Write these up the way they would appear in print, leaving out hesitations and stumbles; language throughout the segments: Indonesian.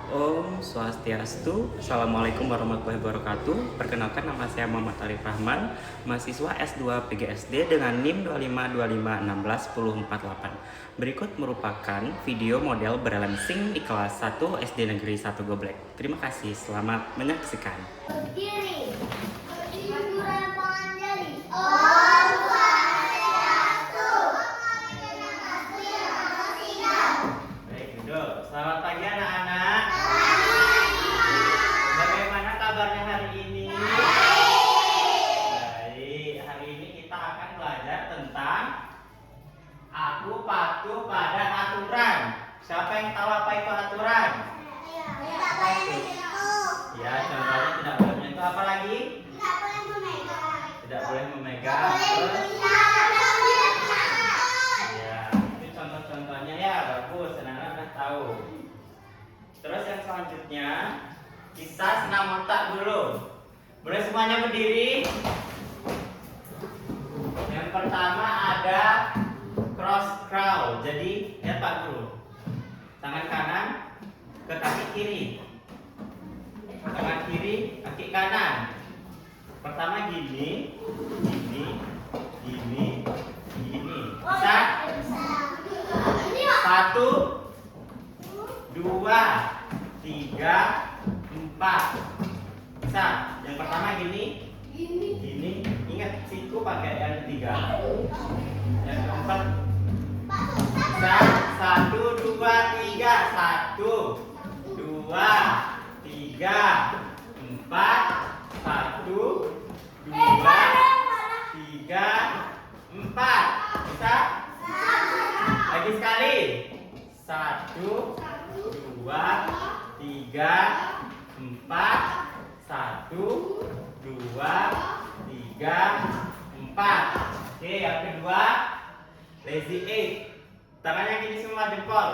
Om Swastiastu. Assalamualaikum warahmatullahi wabarakatuh. Perkenalkan, nama saya Muhammad Arif Rahman, mahasiswa S2 PGSD dengan NIM 2525161048. Berikut merupakan video model balancing di kelas 1 SD Negeri 1 Goblek. Terima kasih, selamat menyaksikan. Berdiri. Baik, duduk. Selamat pagi anak-anak. Bagaimana kabarnya hari ini? Baik, hari ini kita akan belajar tentang aku patuh pada aturan. Siapa yang tahu apa itu aturan? Ya, contohnya tidak boleh menyentuh. Apa lagi? Tidak boleh memegang. Terus, ya, itu contoh-contohnya ya, bagus. Anak-anak sudah tahu. Terus yang selanjutnya kita senam otak dulu. Boleh semuanya berdiri. Yang pertama ada cross crawl. Jadi lihat Pak Guru. Tangan kanan ke kaki kiri. Tangan kiri, kaki kanan. Pertama gini, gini, gini, gini. Bisa? 1, 2, 3, 4. Bisa? Yang pertama gini, gini. Ingat siku pakai yang ketiga. Yang keempat. Bisa? 1, 2, 3. 1, 2, 3, 4. 1, 2, 3, 4. Bisa? Lagi sekali. 1, 2, 3, 4. 1, 2, 3, 4. Oke, yang kedua lazy eight. Tangannya gini semua, jempol.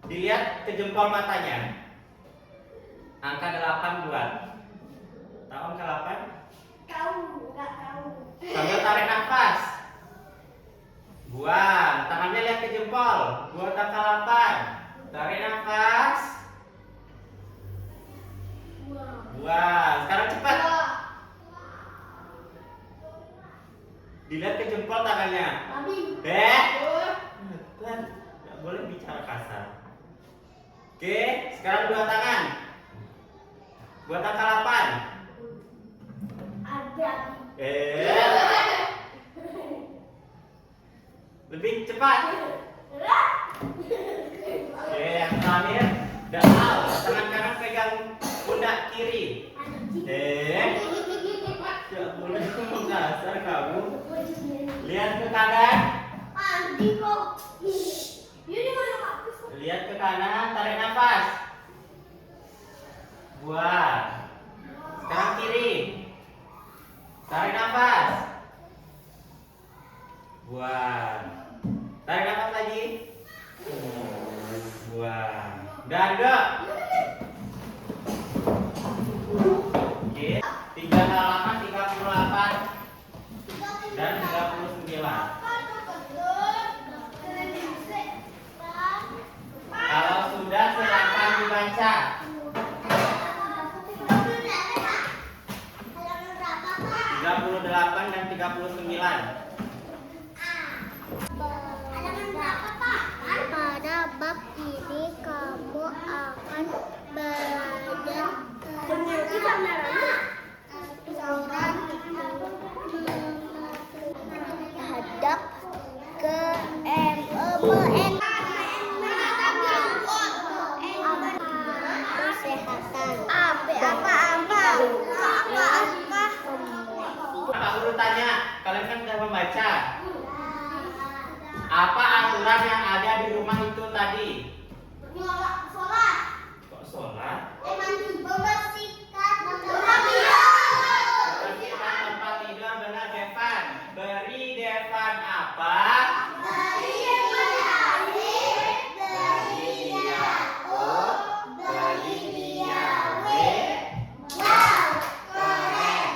Dilihat ke jempol matanya. Angka 8 buat. Tahu angka 8? Sambil tarik nafas. Buang. Tangannya lihat ke jempol. Buat angka 8. Tarik nafas. Buang. Sekarang cepat. Dilihat ke jempol tangannya. Tidak boleh bicara kasar. Oke, sekarang dua tangan. Buat angka 8. Lebih cepat. Oke, yang terakhir down. Tangan kanan pegang pundak kiri. Tidak boleh ngomong kasar kamu. Lihat ke kanan. Lihat ke kanan, tarik nafas. Buang. Sekarang kiri. Tarik nafas. Buang. Tarik nafas lagi. Buang. Dada. Oke. 3 halaman 38 dan 39. Kalau sudah silakan dibaca. 38 dan 39. Pada bab ini kamu akan belajar hadap ke kesehatan. Pak Guru tanya, kalian kan sudah membaca. Apa aturan yang ada di rumah itu tadi? Kok sholat? Membersihkan Bersihkan tempat tidur, benar Devan. Beri Devan apa? Beri dia O, beri dia W. Keren.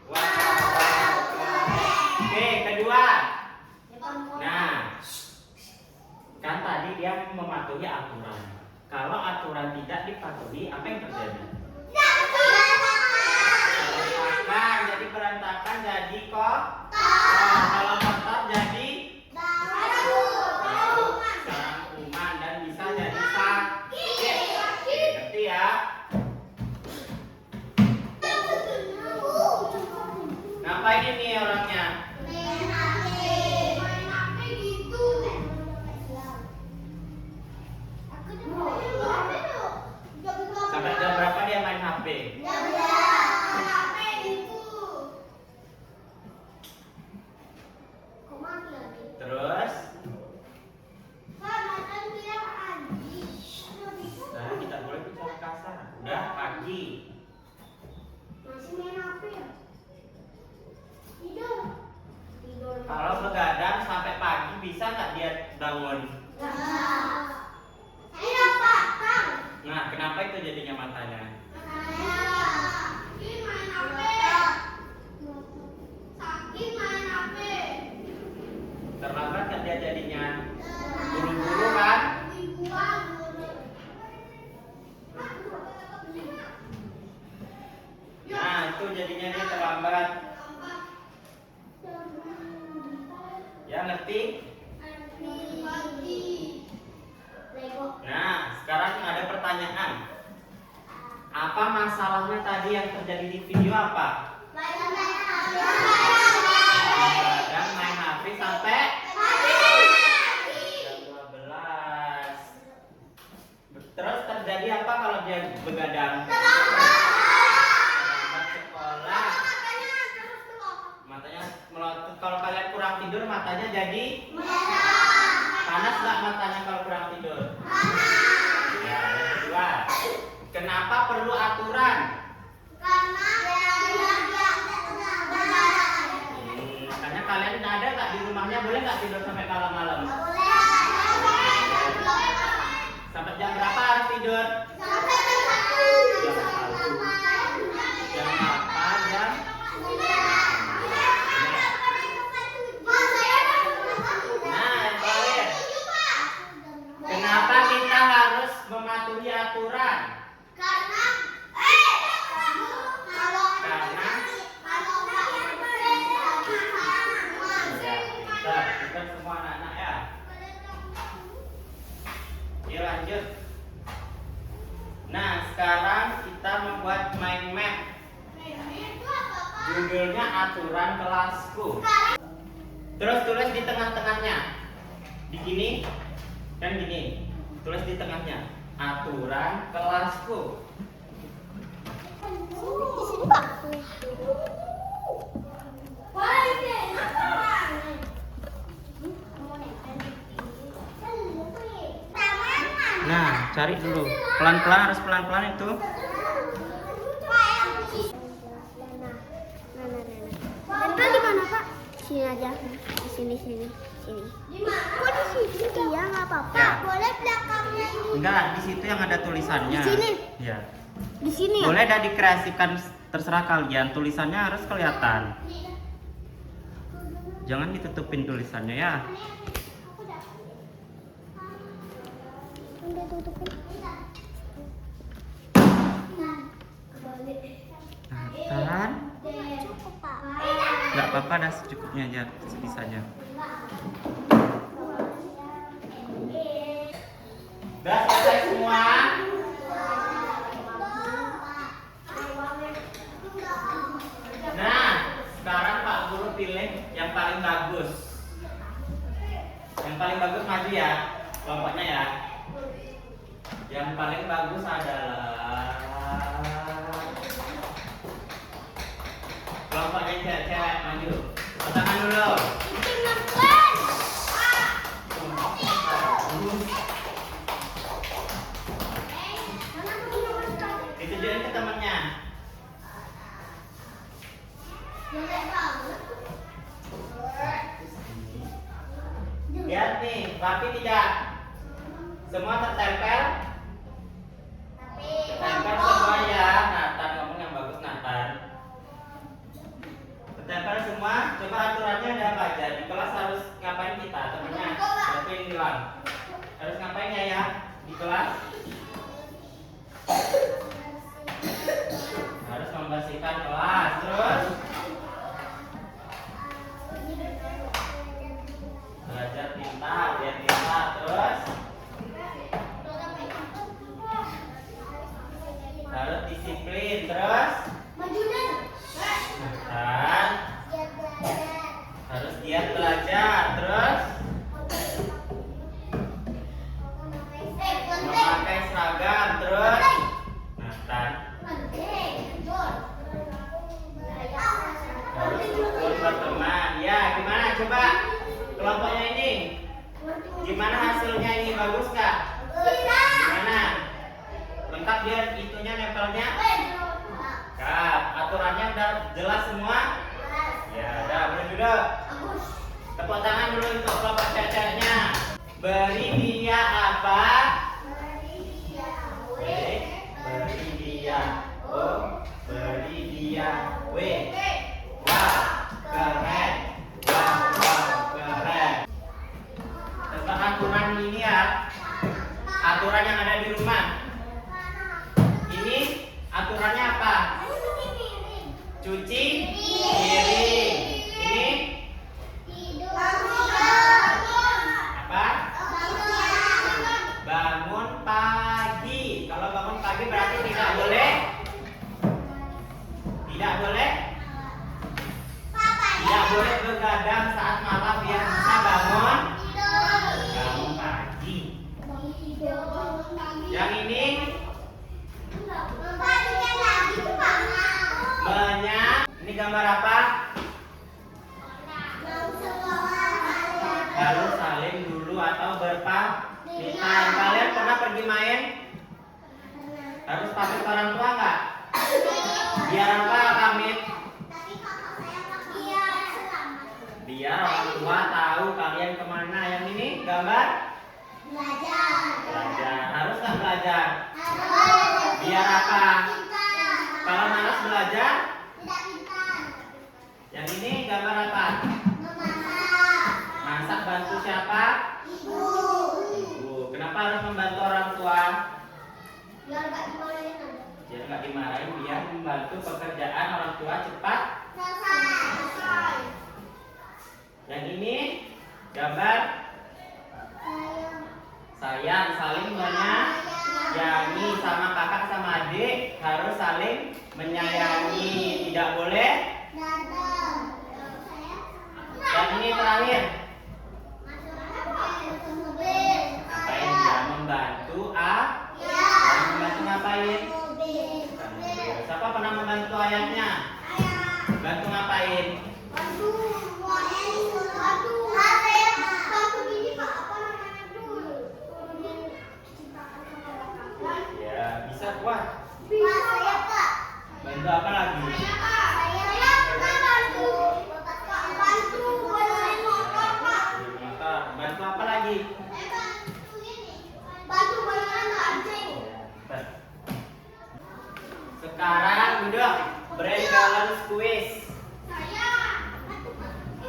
Wow, keren. Oke, kedua. Nah, kan tadi dia tidak dipatuhi, apa yang terjadi? Berantakan. Jadi berantakan jadi kok. Kalau kotor jadi sarang kuman dan bisa jadi sakit. Ngerti ya? Ngapain ini orangnya? Sampai jam berapa dia main HP? Terus, nah, tidak boleh bicara kasar. Udah pagi. Kalau begadang sampai pagi bisa nggak dia bangun? Nah, kenapa itu jadinya matanya? Terlambat nggak dia jadinya? Buru-buru kan? Nah, itu jadinya dia terlambat. Ya, ngerti? Nah, sekarang ada pertanyaan. Apa masalahnya tadi yang terjadi di video apa? Begadang main HP sampai jam 12. Terus terjadi apa kalau dia begadang? Terlambat sekolah. Matanya melotot. Kalau kalian kurang tidur matanya jadi panas nggak matanya kalau kurang tidur? Ya, yang kedua, kenapa perlu aturan? Makanya kalian ada nggak di rumahnya boleh nggak tidur sampai malam-malam? Sampai jam berapa harus tidur? Jam 1. Jam apa? Jam? Nah, yang terakhir, kenapa kita harus mematuhi aturan? Karena kita semua anak-anak ya. Yuk lanjut. Nah, sekarang kita membuat mind map. Judulnya aturan kelasku. Terus tulis di tengah-tengahnya. Di gini kan gini. Tulis di tengahnya. Aturan kelasku. Nah, cari dulu. Pelan-pelan, harus pelan-pelan itu. Tempel di mana, Pak? Sini aja. Di sini. Kok di sini? Iya, nggak apa-apa. Ya. Boleh belakangnya ini. Enggak, di situ yang ada tulisannya. Di sini? Ya. Di sini ya? Boleh dah dikreasikan terserah kalian. Tulisannya harus kelihatan. Jangan ditutupin tulisannya ya. Udah tutupin. Nathan. Cukup, Pak. Enggak apa-apa, dah secukupnya aja, sebisanya. Udah selesai semua? Nah, sekarang Pak Guru pilih yang paling bagus. Yang paling bagus maju ya, kelompoknya ya. Yang paling bagus adalah kelompoknya cewek-cewek, maju. Tangan dulu. Ditujuin ke temannya. Lihat nih, rapi tidak? Semua tertempel? Tertempel semua ya. Nathan, ngomong yang bagus Nathan. Tertempel semua? Coba aturannya ada apa aja? disiplin. Terus makan, harus giat belajar. Terus memakai seragam. Terus makan, harus rukun berteman. Ya, gimana coba kelompoknya ini? Gimana hasilnya ini, bagus kak? Gimana? Lengkap dia itunya nempelnya? Kak, aturannya udah jelas semua? Ya, udah boleh duduk. Tepuk tangan dulu untuk kelompok cewek-ceweknya. Beri dia apa? W. Beri dia O. Beri dia W. Wah, keren. Wah, keren. Tentang aturan ini ya, aturan yang ada di rumah. Ini aturannya apa? Cuci piring. Ini apa? Bangun pagi. Kalau bangun pagi berarti tidak boleh. Tidak boleh. Tidak boleh begadang saat malam biar bisa bangun pagi. Yang ini ini gambar apa? Harus saling dulu atau berpamitan. Kalian pernah pergi main? Harus pamit orang tua nggak? Biar apa pamit? Biar orang tua tahu kalian kemana. Yang ini gambar? Belajar. Harus nggak belajar? Biar apa? Kalau malas belajar? Yang ini gambar apa? Masak bantu siapa? Ibu. Kenapa harus membantu orang tua? Biar nggak dimarahin, biar membantu pekerjaan orang tua cepat selesai. Yang ini gambar sayang, saling menyayangi. Sama kakak sama adik harus saling menyayangi, tidak boleh. Dan ini terakhir, ngapain dia? Membantu membantu ngapain? Siapa pernah membantu ayahnya? Bantu ngapain? Ya, bisa kuat. Bantu apa lagi? Bantu apa lagi? Sekarang duduk. Brain balance quiz.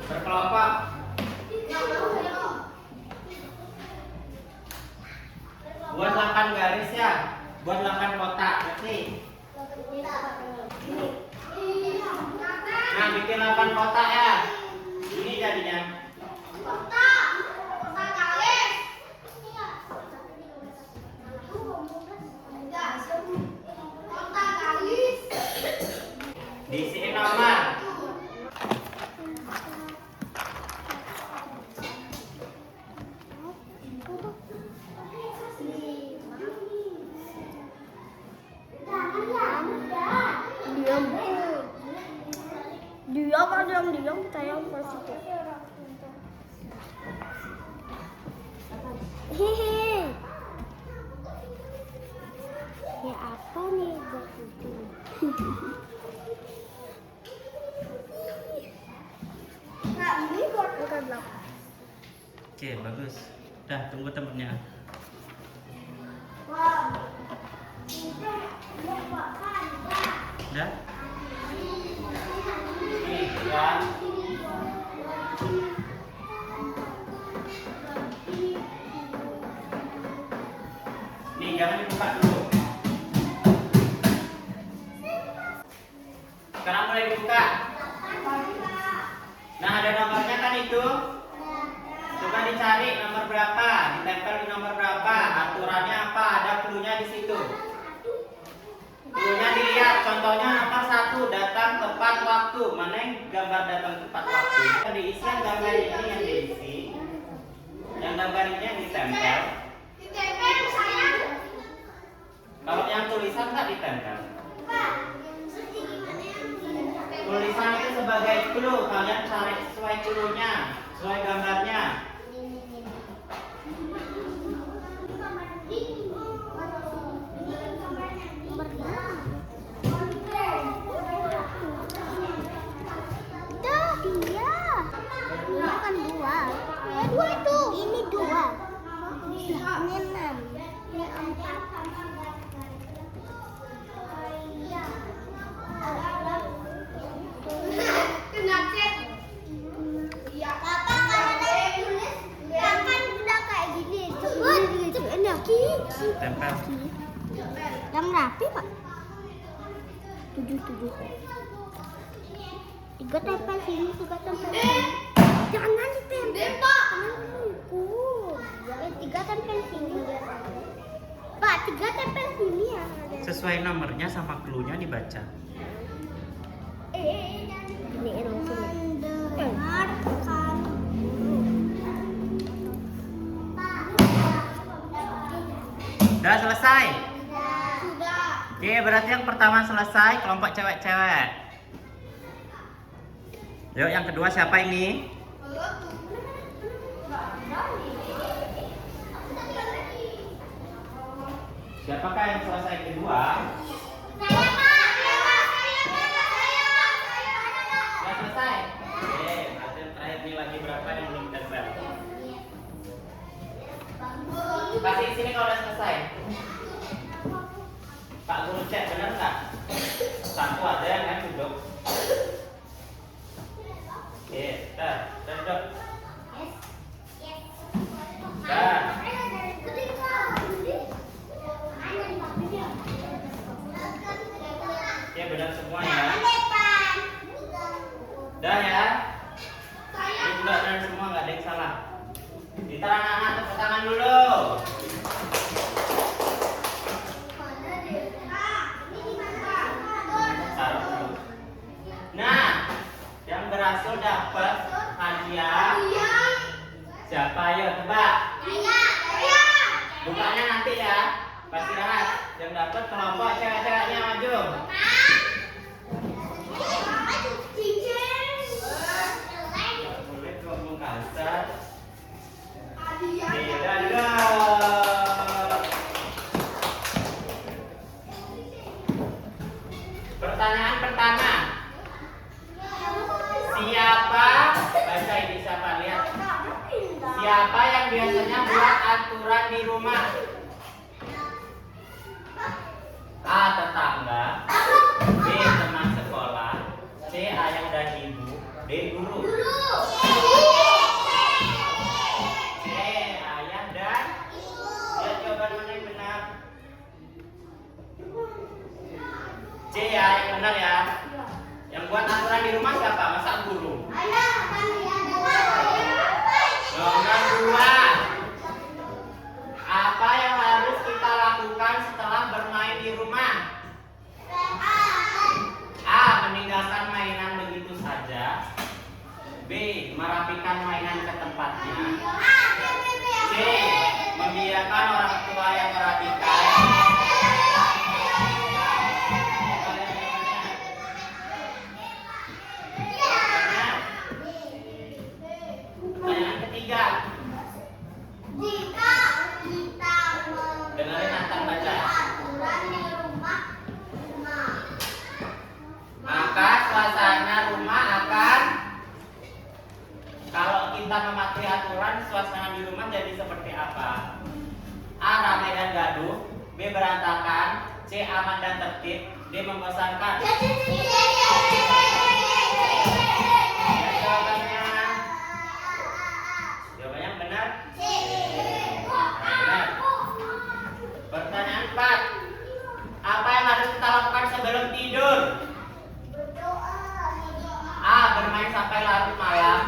Berkelompok. Buat 8 garis ya. Buat 8 kotak. Ngerti? Nah, bikin 8 kotak ya. Ini jadinya. Diisiin nomor. Dia kan diam-diam saya positif. Hehe. Ya apa nih begitu? Nah, ini buat bukan belakang. Oke, bagus. Dah, tunggu temennya. Dah? Ya. Nih, jangan dibuka dulu. Sekarang mulai dibuka. Nah, ada nomornya kan itu? Coba dicari nomor berapa, ditempel di nomor berapa, aturannya apa, ada cluenya di situ. Cluenya waktu. Mana yang gambar datang tepat waktu? Yang diisi yang gambar ini yang diisi. Yang gambar ini yang ditempel. Kalau yang tulisan nggak ditempel. Tulisan itu sebagai clue. Kalian cari sesuai clue-nya, sesuai gambarnya. Dua itu. Ini dua. Ini enam. Ini empat. Kapan udah kayak gini? Cepet lagi. Tempel. Yang rapi pak. 7. 3 tempel sini, 3 tempel sini. Jangan ditempel pak. Yang 3 tempel sini. Pak, 3 tempel sini ya. Sesuai nomornya sama clue-nya dibaca. Ini error sini. Udah selesai? Sudah. Oke, berarti yang pertama selesai, kelompok cewek-cewek. Yuk, yang kedua siapa ini? Siapakah yang selesai kedua? Sudah selesai? Oke, berarti yang terakhir ini lagi berapa yang belum tempel? Kasih sini kalau udah selesai. Pak Guru cek benar nggak? Satu ada yang kan duduk. Oke, duduk. Dah. Oke, benar semua ya. Dah ya. Ini juga benar semua, nggak ada yang salah. Kita anak-anak tepuk tangan dulu. Nah, yang berhasil dapat hadiah siapa? Ayo tebak. Bukanya nanti ya. Pasti rahat. Yang dapat kelompok cewek-ceweknya maju. Boleh ngomong kasar. Tidak. Pertanyaan pertama. Siapa? Baca ini siapa? Lihat. Siapa yang biasanya buat aturan di rumah? A. Tetangga. B. Teman sekolah. C. Ayah dan ibu. D. Guru. C. Ayah dan ya, jawaban mana yang benar? C ya, yang benar ya. Yang buat aturan di rumah siapa? Masa guru? Nomor 2. Apa yang harus kita lakukan setelah bermain di rumah? A. Meninggalkan mainan begitu saja. B. Merapikan mainan ke tempatnya. C. Membiarkan orang tua yang merapikan. Pertanyaan ketiga. Dengerin Nathan baca. Maka suasana rumah akan, kalau kita mematuhi aturan, suasana di rumah jadi seperti apa? A. Ramai dan gaduh. B. Berantakan. C. Aman dan tertib. D. Membosankan. Ya, jawabannya. Jawabannya benar. Benar. Pertanyaan 4. Apa yang harus kita lakukan sebelum tidur? A. Bermain sampai larut malam.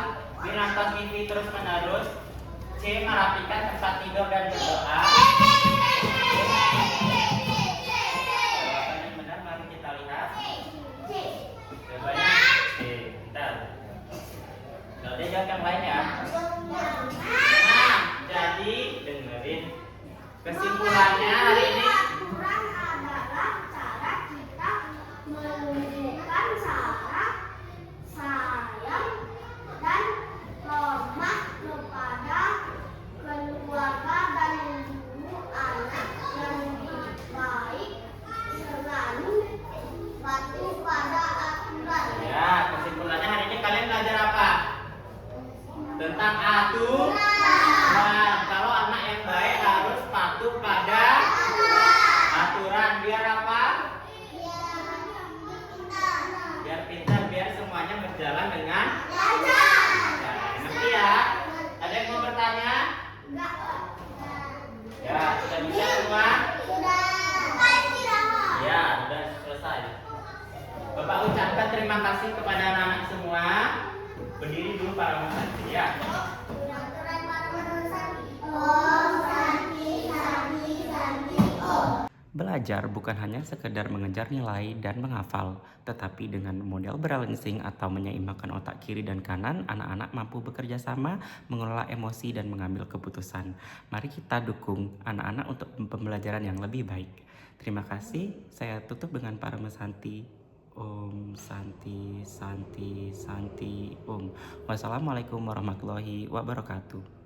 B. Nonton TV terus menerus. C. Merapikan tempat tidur dan berdoa. Jawaban yang benar mari kita lihat. Jawabannya C. terima kasih kepada anak-anak semua. Berdiri dulu para Santi ya. Belajar bukan hanya sekedar mengejar nilai dan menghafal, tetapi dengan model balancing atau menyeimbangkan otak kiri dan kanan, anak-anak mampu bekerja sama, mengelola emosi, dan mengambil keputusan. Mari kita dukung anak-anak untuk pembelajaran yang lebih baik. Terima kasih, saya tutup dengan Parama Santi. Om Santi, Santi, Santi, Om. Wassalamualaikum warahmatullahi wabarakatuh.